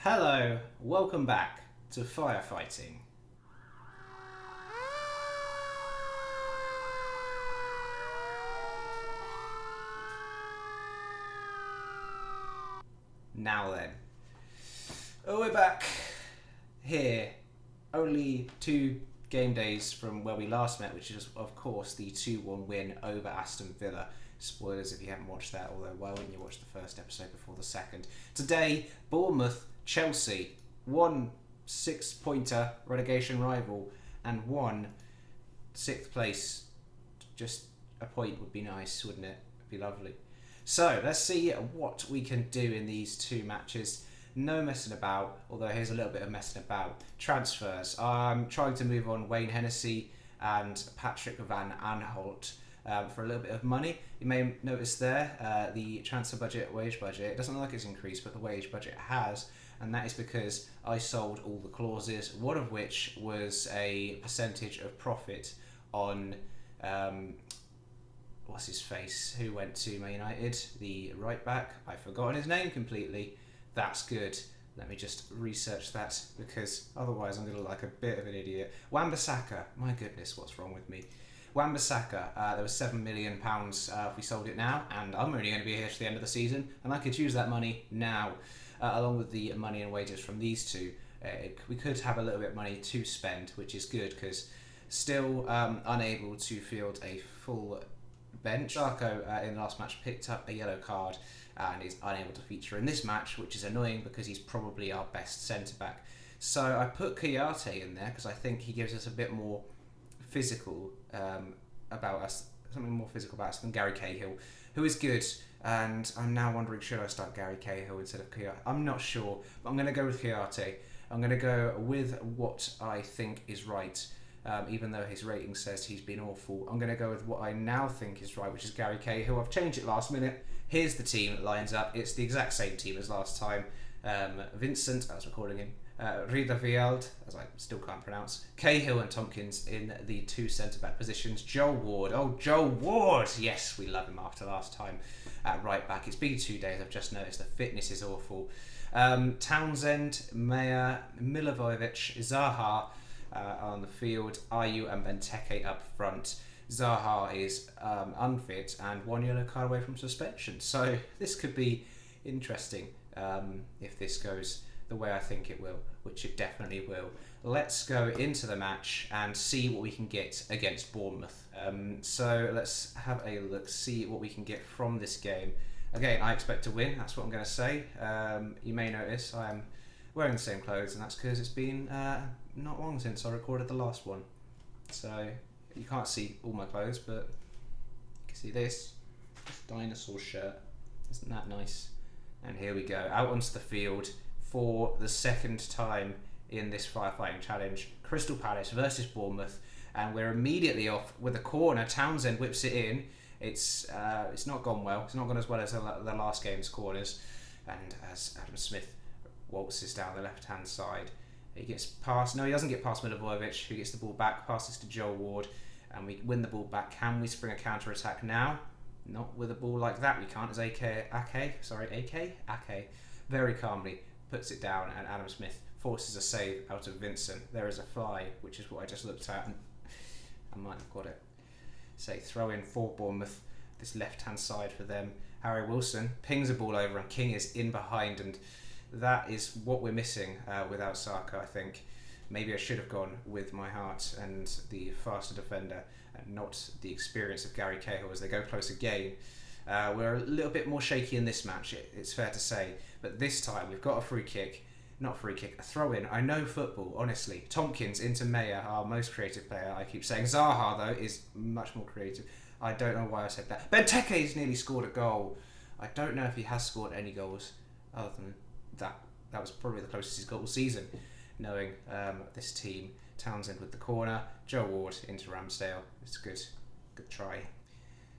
Hello, welcome back to Firefighting. Now then, we're back here, only 2 game days from where we last met, which is of course the 2-1 win over Aston Villa. Spoilers if you haven't watched that, although why wouldn't you watch the first episode before the second? Today, Bournemouth, Chelsea, one 6-pointer relegation rival, and one 6th place. Just a point would be nice, wouldn't it? It'd be lovely. So let's see what we can do in these 2 matches. No messing about, although here's a little bit of messing about. Transfers. I'm trying to move on Wayne Hennessy and Patrick Van Aanholt for a little bit of money. You may notice there the transfer budget, wage budget, it doesn't look like it's increased, but the wage budget has, and that is because I sold all the clauses, one of which was a percentage of profit on what's his face, who went to Man United, the right back. I've forgotten his name completely. That's good. Let me just research that, because otherwise I'm going to look like a bit of an idiot. Wan-Bissaka. My goodness, what's wrong with me? Wan-Bissaka, there was £7 million if we sold it now, and I'm only going to be here to the end of the season, and I could use that money now, along with the money and wages from these two. We could have a little bit of money to spend, which is good, because still unable to field a full bench. Sarko in the last match picked up a yellow card and is unable to feature in this match, which is annoying because he's probably our best centre-back. So I put Kouyaté in there because I think he gives us a bit more physical about us, something more physical about us than Gary Cahill, who is good. And I'm now wondering, should I start Gary Cahill instead of Kouyaté? I'm not sure, but I'm going to go with Kouyaté. I'm going to go with what I think is right. Even though his rating says he's been awful, I'm going to go with what I now think is right, which is Gary Cahill. I've changed it last minute. Here's the team that lines up. It's the exact same team as last time. Vincent, as we're calling him, Riederveld, as I still can't pronounce, Cahill and Tompkins in the 2 centre-back positions. Joel Ward. Oh, Joel Ward! Yes, we love him after last time at right back. It's been 2 days. I've just noticed the fitness is awful. Townsend, Meyer, Milivojevic, Zaha, on the field, Ayew and Benteke up front. Zaha is unfit and 1 yellow card away from suspension. So this could be interesting if this goes the way I think it will, which it definitely will. Let's go into the match and see what we can get against Bournemouth. So let's have a look, see what we can get from this game. Again, I expect to win, that's what I'm going to say. You may notice I am wearing the same clothes, and that's because it's been not long since I recorded the last one. So you can't see all my clothes, but you can see this dinosaur shirt. Isn't that nice? And here we go, out onto the field for the 2nd time in this firefighting challenge. Crystal Palace versus Bournemouth, and we're immediately off with a corner. Townsend whips it in. It's not gone well. It's not gone as well as the last game's corners. And as Adam Smith waltzes down the left-hand side, he gets past. No, he doesn't get past Milivojevic, who gets the ball back, passes to Joel Ward, and we win the ball back. Can we spring a counter-attack now? Not with a ball like that. We can't. As Ake very calmly puts it down, and Adam Smith forces a save out of Vincent. There is a fly, which is what I just looked at, and I might have got it. Say throw in for Bournemouth, this left-hand side for them. Harry Wilson pings a ball over, and King is in behind, and that is what we're missing without Sarko, I think. Maybe I should have gone with my heart and the faster defender and not the experience of Gary Cahill as they go close again. We're a little bit more shaky in this match, it's fair to say. But this time we've got a a throw-in. I know football, honestly. Tompkins into Meyer, our most creative player, I keep saying. Zaha, though, is much more creative. I don't know why I said that. Benteke's nearly scored a goal. I don't know if he has scored any goals other than that. That was probably the closest he's got all season, knowing this team. Townsend with the corner, Joe Ward into Ramsdale. It's good try.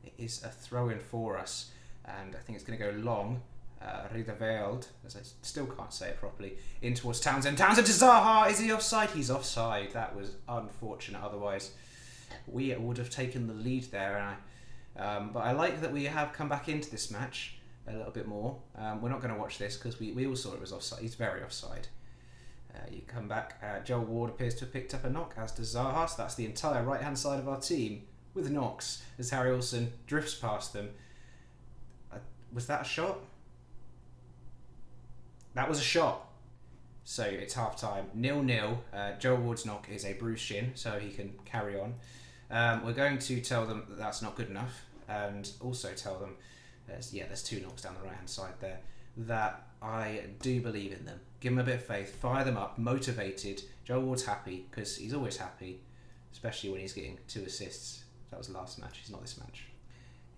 It is a throw-in for us, and I think it's going to go long. Riederveld, as I still can't say it properly, in towards Townsend. Townsend to Zaha! Is he offside? He's offside. That was unfortunate. Otherwise, we would have taken the lead there. And but I like that we have come back into this match a little bit more. We're not going to watch this because we all saw it was offside. He's very offside. You come back. Joel Ward appears to have picked up a knock, as does Zaha. So that's the entire right-hand side of our team with knocks as Harry Olsen drifts past them. Was that a shot? That was a shot. So it's half time. 0-0. Joel Ward's knock is a bruised shin, so he can carry on. We're going to tell them that that's not good enough, and also tell them there's 2 knocks down the right hand side there, that I do believe in them. Give them a bit of faith, fire them up, motivated. Joel Ward's happy because he's always happy, especially when he's getting 2 assists. That was the last match, he's not this match.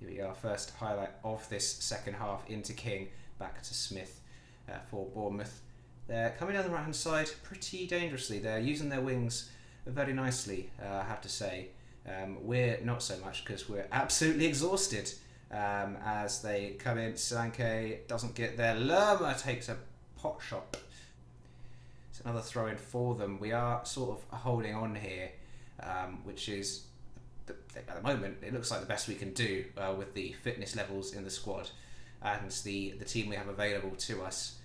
Here we go, our first highlight of this second half into King, back to Smith for Bournemouth. They're coming down the right hand side pretty dangerously. They're using their wings very nicely, I have to say. We're not so much because we're absolutely exhausted as they come in. Solanke doesn't get there. Lerma takes a pot shot. It's another throw in for them. We are sort of holding on here, which is, at the moment, it looks like the best we can do with the fitness levels in the squad and the team we have available to us.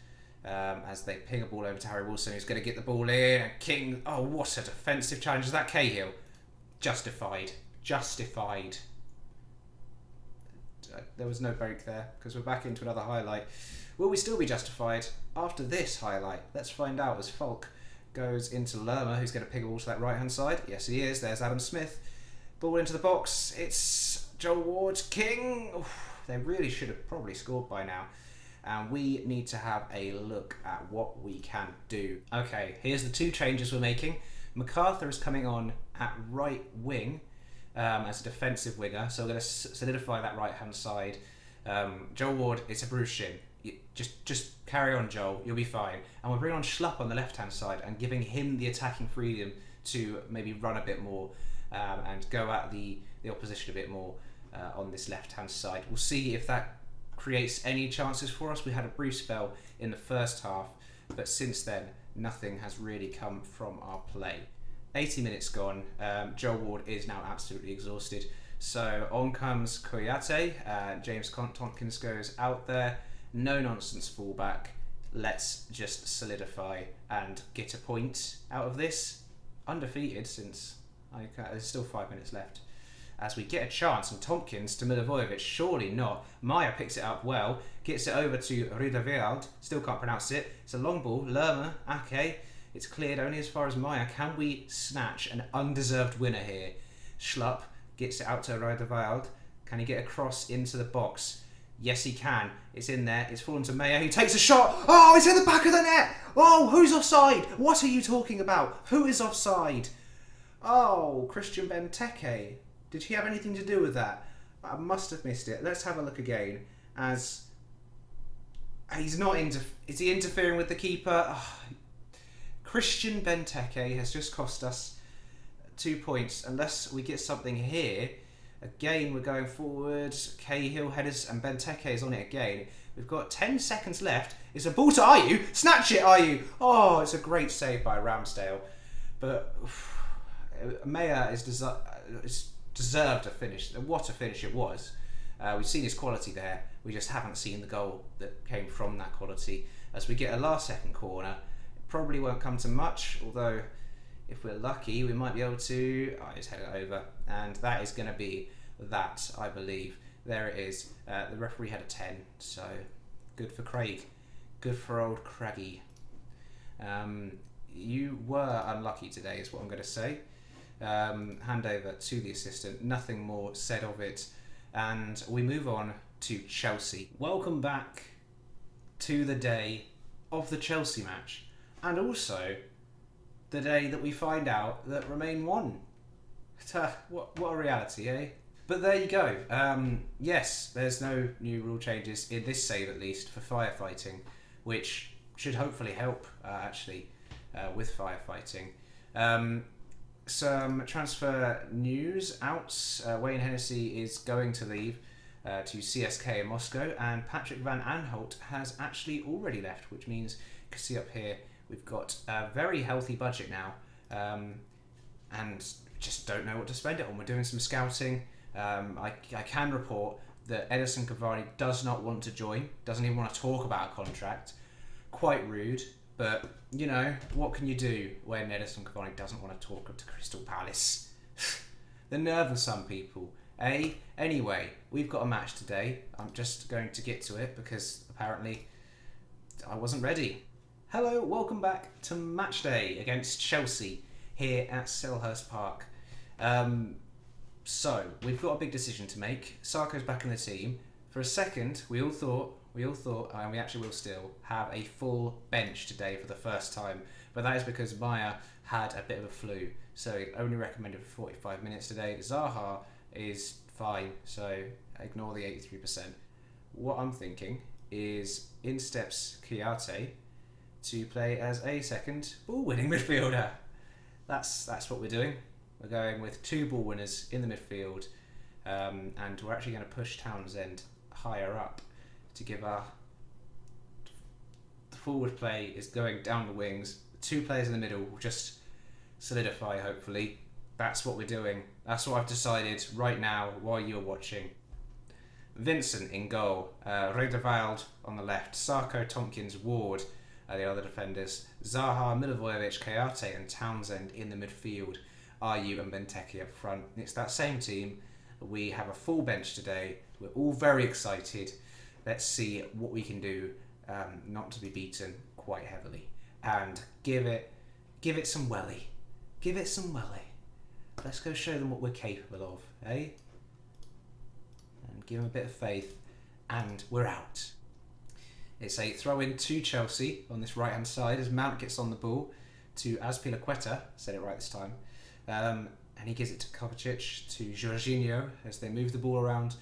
As they ping a ball over to Harry Wilson, who's going to get the ball in. And King, oh, what a defensive challenge. Is that Cahill? Justified. There was no break there because we're back into another highlight. Will we still be justified after this highlight? Let's find out as Falk goes into Lerma, who's going to ping a ball to that right hand side. Yes, he is. There's Adam Smith. Ball into the box. It's Joel Ward. King. Oof, they really should have probably scored by now. And we need to have a look at what we can do. Okay, here's the 2 changes we're making. MacArthur is coming on at right wing as a defensive winger, so we're going to solidify that right hand side. Joel Ward, it's a bruised shin. Just carry on, Joel, you'll be fine. And we're bringing on Schlupp on the left hand side and giving him the attacking freedom to maybe run a bit more and go at the opposition a bit more on this left hand side. We'll see if that creates any chances for us. We had a brief spell in the first half, but since then nothing has really come from our play. 80 minutes gone. Joel Ward is now absolutely exhausted, so on comes Koyate. James Tompkins goes out there. No nonsense fullback. Let's just solidify and get a point out of this. Undefeated since there's still 5 minutes left. As we get a chance, and Tompkins to Milivojevic, surely not. Maya picks it up well, gets it over to Rudeveald, still can't pronounce it. It's a long ball, Lerma, Ake, it's cleared only as far as Maya. Can we snatch an undeserved winner here? Schlupp gets it out to Rudeveald. Can he get across into the box? Yes, he can. It's in there, it's fallen to Maya, who takes a shot. Oh, it's in the back of the net! Oh, who's offside? What are you talking about? Who is offside? Oh, Christian Benteke. Did he have anything to do with that? I must have missed it. Let's have a look again. As he's not is he interfering with the keeper? Oh. Christian Benteke has just cost us 2 points. Unless we get something here. Again, we're going forward. Cahill headers and Benteke is on it again. We've got 10 seconds left. It's a ball to Ayew. Snatch it, Ayew. Oh, it's a great save by Ramsdale. But Maya is deserved a finish. What a finish it was. We've seen his quality there. We just haven't seen the goal that came from that quality. As we get a last second corner, it probably won't come to much, although if we're lucky we might be able to just head it over, and that is going to be that, I believe. There it is. The referee had a 10, so good for Craig. Good for old Craigie. You were unlucky today is what I'm going to say. Hand over to the assistant, nothing more said of it, and we move on to Chelsea. Welcome back to the day of the Chelsea match, and also the day that we find out that Remain won. What a reality, eh? But there you go. Yes, there's no new rule changes in this save, at least for firefighting, which should hopefully help with firefighting. Some transfer news out. Wayne Hennessy is going to leave to CSK in Moscow, and Patrick Van Aanholt has actually already left, which means you can see up here we've got a very healthy budget now, and just don't know what to spend it on. We're doing some scouting. I can report that Edison Cavani does not want to join, doesn't even want to talk about a contract. Quite rude, but you know, what can you do when Edison Cavani doesn't want to talk to Crystal Palace? The nerve of some people, eh? Anyway, we've got a match today. I'm just going to get to it because apparently I wasn't ready. Hello, welcome back to match day against Chelsea here at Selhurst Park. So, we've got a big decision to make. Sarko's back in the team. For a second, we all thought, and we actually will still, have a full bench today for the first time. But that is because Maya had a bit of a flu. So, it only recommended for 45 minutes today. Zaha is fine, so ignore the 83%. What I'm thinking is, in steps Kouyaté to play as a second ball-winning midfielder. That's what we're doing. We're going with 2 ball winners in the midfield, and we're actually going to push Townsend higher up to give the forward play is going down the wings. 2 players in the middle will just solidify, hopefully. That's what we're doing. That's what I've decided right now while you're watching. Vincent in goal, Redervald on the left, Sarko, Tompkins, Ward are the other defenders, Zaha, Milivojevic, Kouyaté and Townsend in the midfield. Ayew and Benteke up front. It's that same team. We have a full bench today. We're all very excited. Let's see what we can do not to be beaten quite heavily. And give it some welly. Give it some welly. Let's go show them what we're capable of, eh? And give them a bit of faith. And we're out. It's a throw in to Chelsea on this right hand side as Mount gets on the ball to Azpilicueta. Said it right this time. And he gives it to Kovacic, to Jorginho, as they move the ball around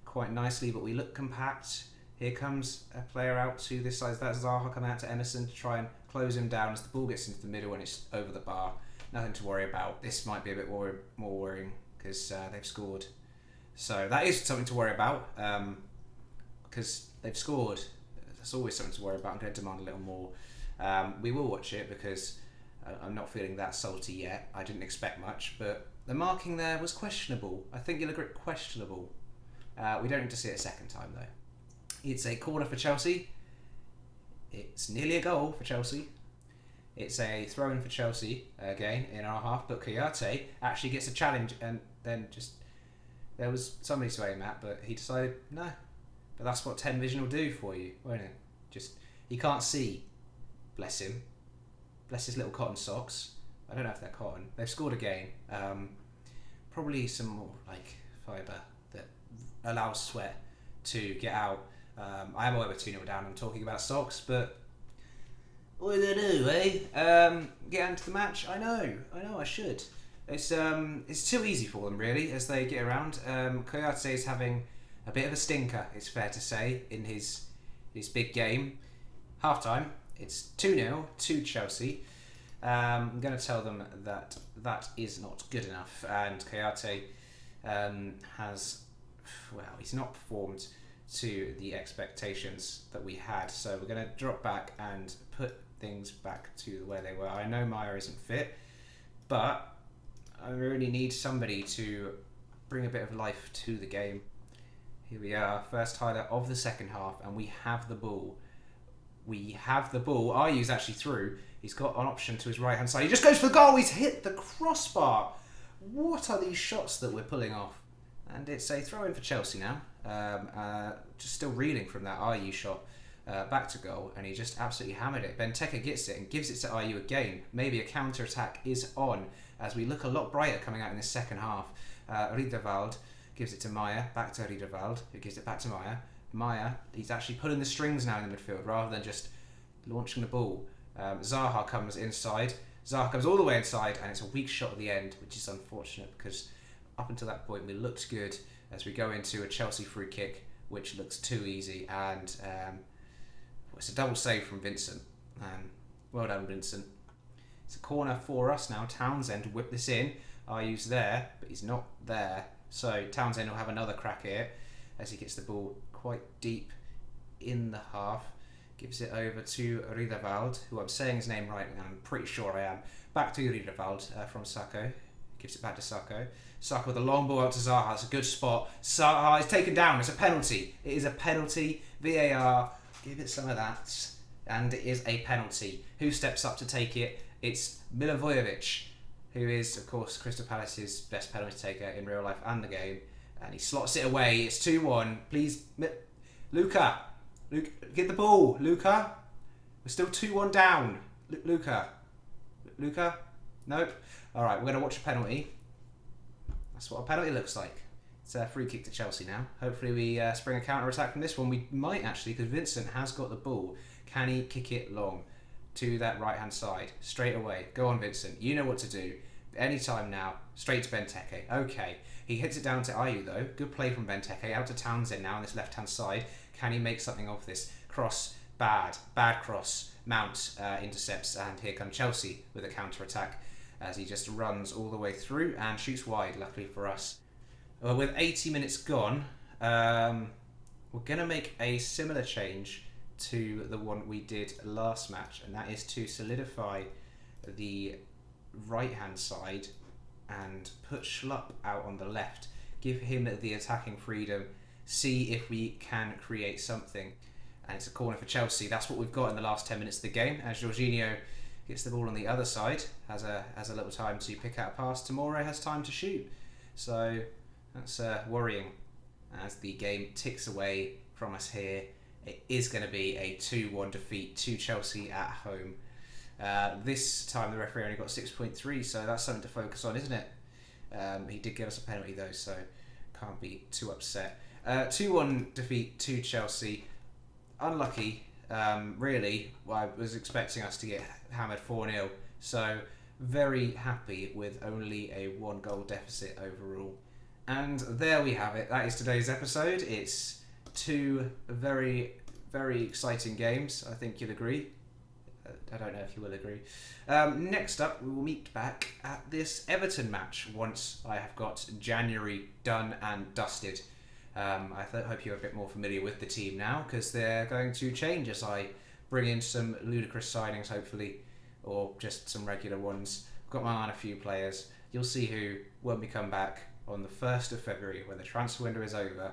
quite nicely, but we look compact. Here comes a player out to this side. That's Zaha coming out to Emerson to try and close him down as the ball gets into the middle and it's over the bar. Nothing to worry about. This might be a bit more worrying because they've scored. So that is something to worry about because they've scored. That's always something to worry about. I'm going to demand a little more. We will watch it because I'm not feeling that salty yet. I didn't expect much, but the marking there was questionable. I think you'll agree, questionable. We don't need to see it a second time though. It's a corner for Chelsea. It's nearly a goal for Chelsea. It's a throw-in for Chelsea again in our half, but Kouyaté actually gets a challenge and then just there was somebody to aim at, but he decided no. But that's what 10 vision will do for you, won't it? Just he can't see. Bless him. Bless his little cotton socks. I don't know if they're cotton. They've scored again. Probably some more like fibre that allows sweat to get out. I am over 2-0 down. I'm talking about socks, but what do they do, eh? Get into the match. I know. I should. It's too easy for them really as they get around. Kouyaté is having a bit of a stinker. It's fair to say in his big game. Half time. It's 2-0 to Chelsea. I'm going to tell them that is not good enough, and Kouyaté he's not performed to the expectations that we had. So we're going to drop back and put things back to where they were. I know Maya isn't fit, but I really need somebody to bring a bit of life to the game. Here we are, first highlight of the second half, and we have the ball. Ayew's actually through. He's got an option to his right hand side. He just goes for the goal. He's hit the crossbar. What are these shots that we're pulling off? And it's a throw in for Chelsea now. Just still reeling from that Ayew shot back to goal, and he just absolutely hammered it. Benteke gets it and gives it to Ayew again. Maybe a counter attack is on as we look a lot brighter coming out in this second half. Redervald gives it to Maya. Back to Redervald, who gives it back to Maya. Maya, he's actually pulling the strings now in the midfield rather than just launching the ball. Zaha comes inside. Zaha comes all the way inside, and it's a weak shot at the end, which is unfortunate because up until that point we looked good as we go into a Chelsea free kick, which looks too easy, and it's a double save from Vincent. Well done, Vincent. It's a corner for us now. Townsend to whip this in. Ayew's there, but he's not there. So Townsend will have another crack at it as he gets the ball quite deep in the half. Gives it over to Redervald, who I'm saying his name right, and I'm pretty sure I am. Back to Redervald from Sacco. gives it back to Sako. Sako with a long ball out to Zaha. It's a good spot. Zaha is taken down. It's a penalty. It is a penalty. VAR, give it some of that. And it is a penalty. Who steps up to take it? It's Milivojevic, who is, of course, Crystal Palace's best penalty taker in real life and the game. And he slots it away. It's 2-1. Please, Luka, get the ball. Luka, we're still 2-1 down. Luka, nope. All right, we're going to watch a penalty. That's what a penalty looks like. It's a free kick to Chelsea now. Hopefully we spring a counter-attack from this one. We might actually, because Vincent has got the ball. Can he kick it long to that right-hand side? Straight away. Go on, Vincent. You know what to do. Anytime now. Straight to Benteke. Okay. He hits it down to Ayew, though. Good play from Benteke. Out to Townsend now on this left-hand side. Can he make something of this? Cross. Bad cross. Mount intercepts, and here comes Chelsea with a counter-attack as he just runs all the way through and shoots wide, luckily for us. Well, with 80 minutes gone, we're going to make a similar change to the one we did last match, and that is to solidify the right-hand side and put Schlupp out on the left. Give him the attacking freedom, see if we can create something. And it's a corner for Chelsea. That's what we've got in the last 10 minutes of the game. As Jorginho gets the ball on the other side, has a little time to pick out a pass. Tomori has time to shoot. So that's worrying as the game ticks away from us here. It is going to be a 2-1 defeat to Chelsea at home. This time the referee only got 6.3, so that's something to focus on, isn't it? He did give us a penalty though, so can't be too upset. 2-1 defeat to Chelsea. Unlucky, really. Well, I was expecting us to get hammered 4-0, so very happy with only a 1-goal deficit overall. And there we have it. That is today's episode. It's 2 very, very exciting games. I think you'll agree. I don't know if you will agree. Next up, we will meet back at this Everton match once I have got January done and dusted. I hope you're a bit more familiar with the team now, because they're going to change as I bring in some ludicrous signings, hopefully, or just some regular ones. I've got my eye on a few players. You'll see who when we come back on the 1st of February, when the transfer window is over.